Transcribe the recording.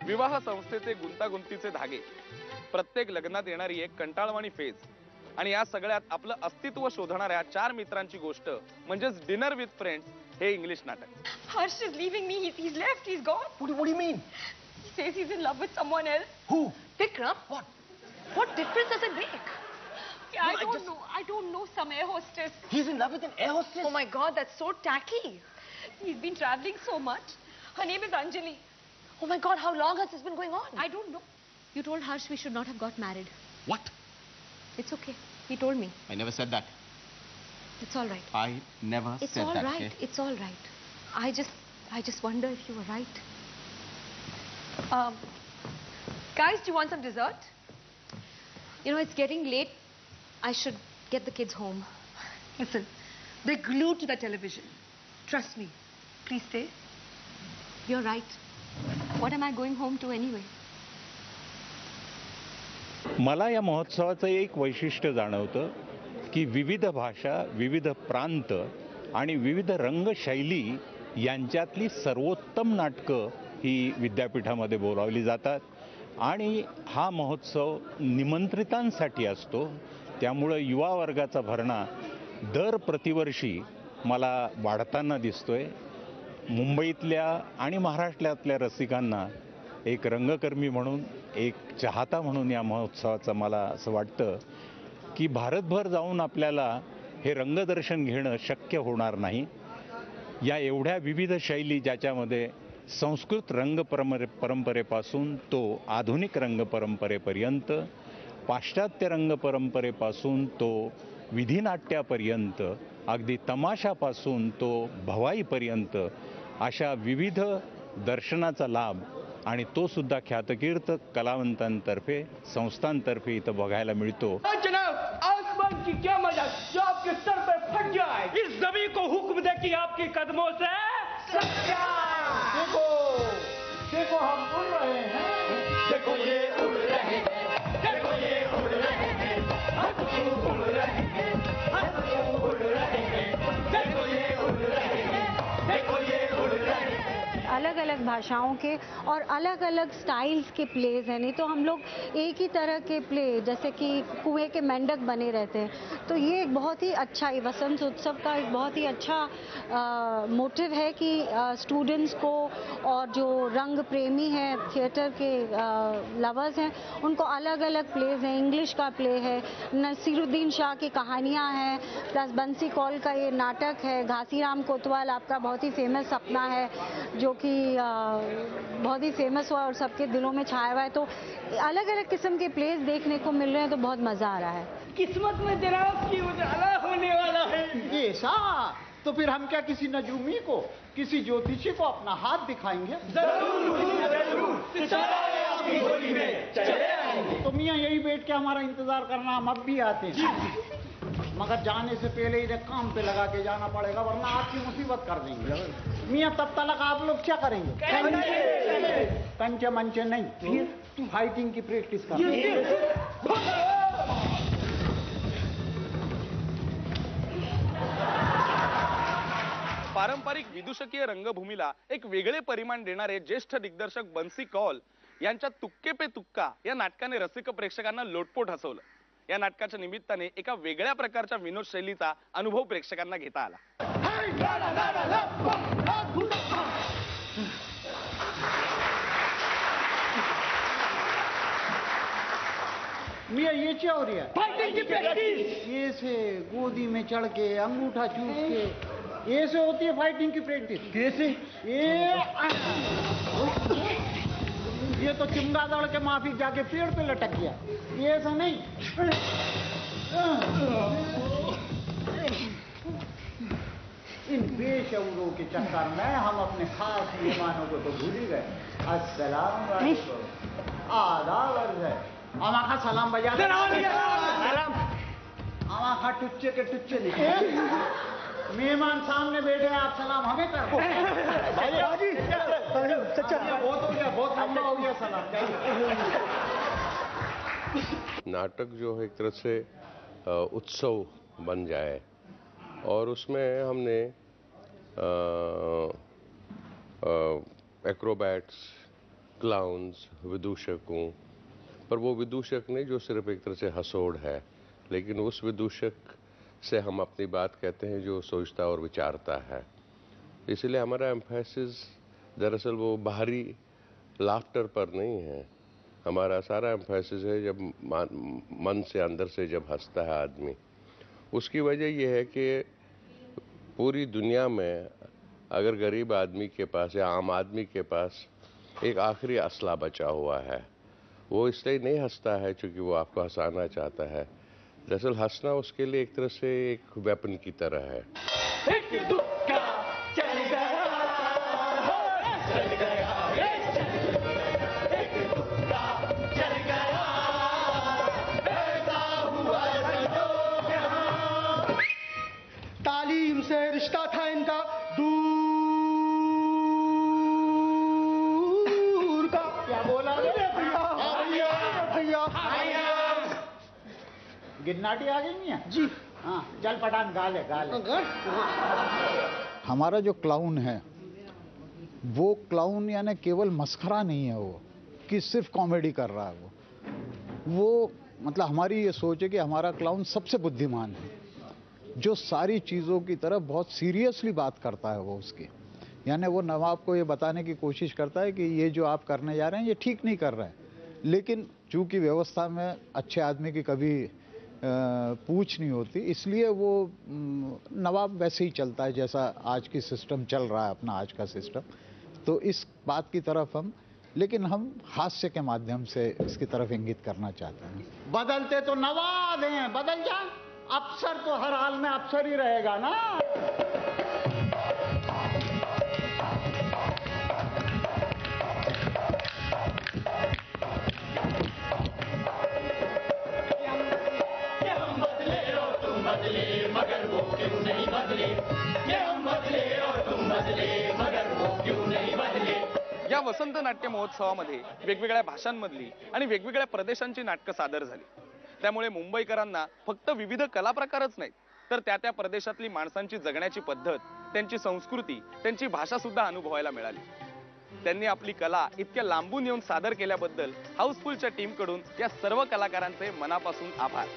विवाह संस्थेचे गुंतागुंतीचे धागे, प्रत्येक लग्नात येणारी एक कंटाळवाणी फेज आणि या सगळ्यात आपलं अस्तित्व शोधणाऱ्या चार मित्रांची गोष्ट म्हणजेच डिनर विथ फ्रेंड्स हे इंग्लिश नाटक. Harsh is leaving me. He's left. He's gone. What do you mean? He says he's in love with someone else. Who? Vikram. What? What difference does it make? Yeah, I don't know. I don't know. Some air hostess. He's in love with an air hostess? Oh my God, that's so tacky. He's been traveling so much. Her name is Anjali. Oh my God, how long has this been going on? I don't know. You told Harsh we should not have got married. What? It's okay. He told me. I never said that. It's all right. I never It's said all that. right. Okay? It's all right. I just wonder if you were right. Guys, do you want some dessert? You know, it's getting late. I should get the kids home. Listen, they're glued to the television. Trust me. Please stay. You're right. What am I going home to anyway? मला या महोत्सवाचं एक वैशिष्ट्य जाणवतं की विविध भाषा, विविध प्रांत आणि विविध रंगशैली यांच्यातली सर्वोत्तम नाटकं ही विद्यापीठामध्ये बोलावली जातात आणि हा महोत्सव निमंत्रितांसाठी असतो. त्यामुळं युवा वर्गाचा भरणा दर प्रतिवर्षी मला वाढताना दिसतोय. मुंबईतल्या आणि महाराष्ट्रातल्या रसिकांना एक रंगकर्मी म्हणून, एक चाहता म्हणून या महोत्सवाचं मला असं वाटतं की भारतभर जाऊन आपल्याला हे रंगदर्शन घेणं शक्य होणार नाही. या एवढ्या विविध शैली ज्याच्यामध्ये संस्कृत रंग परंपरेपासून तो आधुनिक रंग परंपरेपर्यंत, पाश्चात्य रंग परंपरेपासून तो विधिनाट्यापर्यंत, अगदी तमाशापासून तो भवाईपर्यंत अशा विविध दर्शनाचा लाभ आणि तो सुद्धा ख्यातकीर्त कलावंतांतर्फे, संस्थांतर्फे इथं बघायला मिळतो. जनाब, आसमान की क्या मजा जो आपके सर पे फट जाए. इस नबी को हुक्म दे कि आपके कदमों से देखो देखो हम उड़ रहे हैं, देखो ये उड़ रहे हैं, देखो ये उड़ रहे हैं, हम उड़ रहे हैं, हम उड़ रहे हैं, देखो ये उड़ रहे हैं, देखो ये उड़ रहे हैं. अलग अलग भाषाओं के और अलग अलग स्टाइल्स के प्लेज हैं. नहीं तो हम लोग एक ही तरह के प्ले जैसे कि कुएं के मेंढक बने रहते हैं. तो ये एक बहुत ही अच्छा, वसंत उत्सव का एक बहुत ही अच्छा मोटिव है कि स्टूडेंट्स को और जो रंग प्रेमी हैं, थिएटर के लवर्स हैं, उनको अलग अलग प्लेज हैं. इंग्लिश का प्ले है, नसीरुद्दीन शाह की कहानियाँ हैं, प्लस बंसी कौल का ये नाटक है, घासीराम कोतवाल आपका बहुत ही फेमस सपना है जो कि बहुत ही फेमस हुआ और सबके दिलों में छाया हुआ है. तो अलग अलग किस्म के प्लेस देखने को मिल रहे हैं तो बहुत मज़ा आ रहा है. किस्मत में जनाब की उजाला होने वाला है. ऐसा तो फिर हम क्या किसी नजूमी को, किसी ज्योतिषी को अपना हाथ दिखाएंगे? जरूर सितारे आपकी होली में चले आएंगे. तो मियाँ यही बैठ के हमारा इंतजार करना, हम अब भी आते हैं. मगर जाने से पहले इन्हें काम पे लगा के जाना पड़ेगा वरना आपकी मुसीबत कर देंगे. मियाँ तब तक आप लोग क्या करेंगे? कंचे मंचे नहीं, फिर फाइटिंग की प्रैक्टिस कर. पारंपरिक विदूषकीय रंगभूमीला एक वेगळे परिमाण देणारे ज्येष्ठ दिग्दर्शक बन्सी कौल यांच्या तुक्के पे तुक्का या नाटकाने रसिक प्रेक्षकांना लोटपोट हसवलं. या नाटकाच्या निमित्ताने एका वेगळ्या प्रकारच्या विनोद शैलीचा अनुभव प्रेक्षकांना घेता आला. मियाँ ये क्या हो रही है? फाइटिंग की प्रैक्टिस. ये से गोदी में चढ़ के अंगूठा चूस के ये से होती है फाइटिंग की प्रैक्टिस. कैसे? ये तो चिमगादड़ के माफिक जाके पेड़ पे लटक गया. ये ऐसा नहीं. इन बेशऊरों के चक्कर में हम अपने खास मेहमानों को तो भूल ही गए. अस्सलाम वालेकुम. आदाब अर्ज़ है. आमा सलाम बजा. आमा खा टुच्चे के टुच्चे नहीं. मेहमान सामने बैठे आप सलाम हमें कर. बहुत हो गया, बहुत लंबा हो गया सलाम. नाटक जो है एक तरह से उत्सव बन जाए और उसमें हमने एक्रोबैट्स, क्लाउन्स, विदूषकों, पर वो विदूषक नहीं जो सिर्फ एक तरह से हंसोड़ है, लेकिन उस विदूषक से हम अपनी बात कहते हैं जो सोचता और विचारता है। इसलिए हमारा एम्फेसिस दरअसल वो बाहरी लाफ्टर पर नहीं है, हमारा सारा एम्फेसिस है जब मन से अंदर से जब हंसता है आदमी। उसकी वजह यह है कि पूरी दुनिया में अगर गरीब आदमी के पास या आम आदमी के पास एक आखिरी असला बचा हुआ है, वो इसलिए नहीं हंसता है क्योंकि वो आपको हंसाना चाहता है। दरअसल हंसना उसके लिए एक तरह से एक वेपन की तरह है। तालीम से रिश्ता था इनका दूर का। क्या बोला भैया? गिन्नाटी आ गई मियां जी। हाँ चल पठान गा ले। हमारा जो क्लाउन है वो क्लाउन यानी केवल मस्खरा नहीं है वो कि सिर्फ कॉमेडी कर रहा है वो मतलब हमारी ये सोच है कि हमारा क्लाउन सबसे बुद्धिमान है, जो सारी चीज़ों की तरफ बहुत सीरियसली बात करता है वो उसकी, यानी वो नवाब को ये बताने की कोशिश करता है कि ये जो आप करने जा रहे हैं ये ठीक नहीं कर रहे हैं, लेकिन चूंकि व्यवस्था में अच्छे आदमी की कभी पूछ नहीं होती, इसलिए वो नवाब वैसे ही चलता है जैसा आज की सिस्टम चल रहा है अपना आज का सिस्टम। तो इस बात की तरफ लेकिन हम हास्य के माध्यम से इसकी तरफ इंगित करना चाहते हैं। बदलते तो नवाब हैं, बदल जा, अफसर तो हर हाल में अफसर ही रहेगा ना। मगर वो क्यों नहीं बदले, ये हम बदले और तुम बदले, मगर वो क्यों नहीं बदले। या वसंत नाट्य महोत्सवामध्ये वेगवेगळ्या भाषांमधली आणि वेगवेगळ्या प्रदेशांची नाटकं सादर झाली। त्यामुळे मुंबईकरांना फक्त विविध कला प्रकारच नाहीत तर त्या प्रदेशातली माणसांची जगण्याची पद्धत, त्यांची संस्कृती, त्यांची भाषा सुद्धा अनुभवायला मिळाली। त्यांनी आपली कला इतक्या लांबून येऊन सादर केल्याबद्दल हाऊसफुलच्या टीमकडून या सर्व कलाकारांचे मनापासून आभार।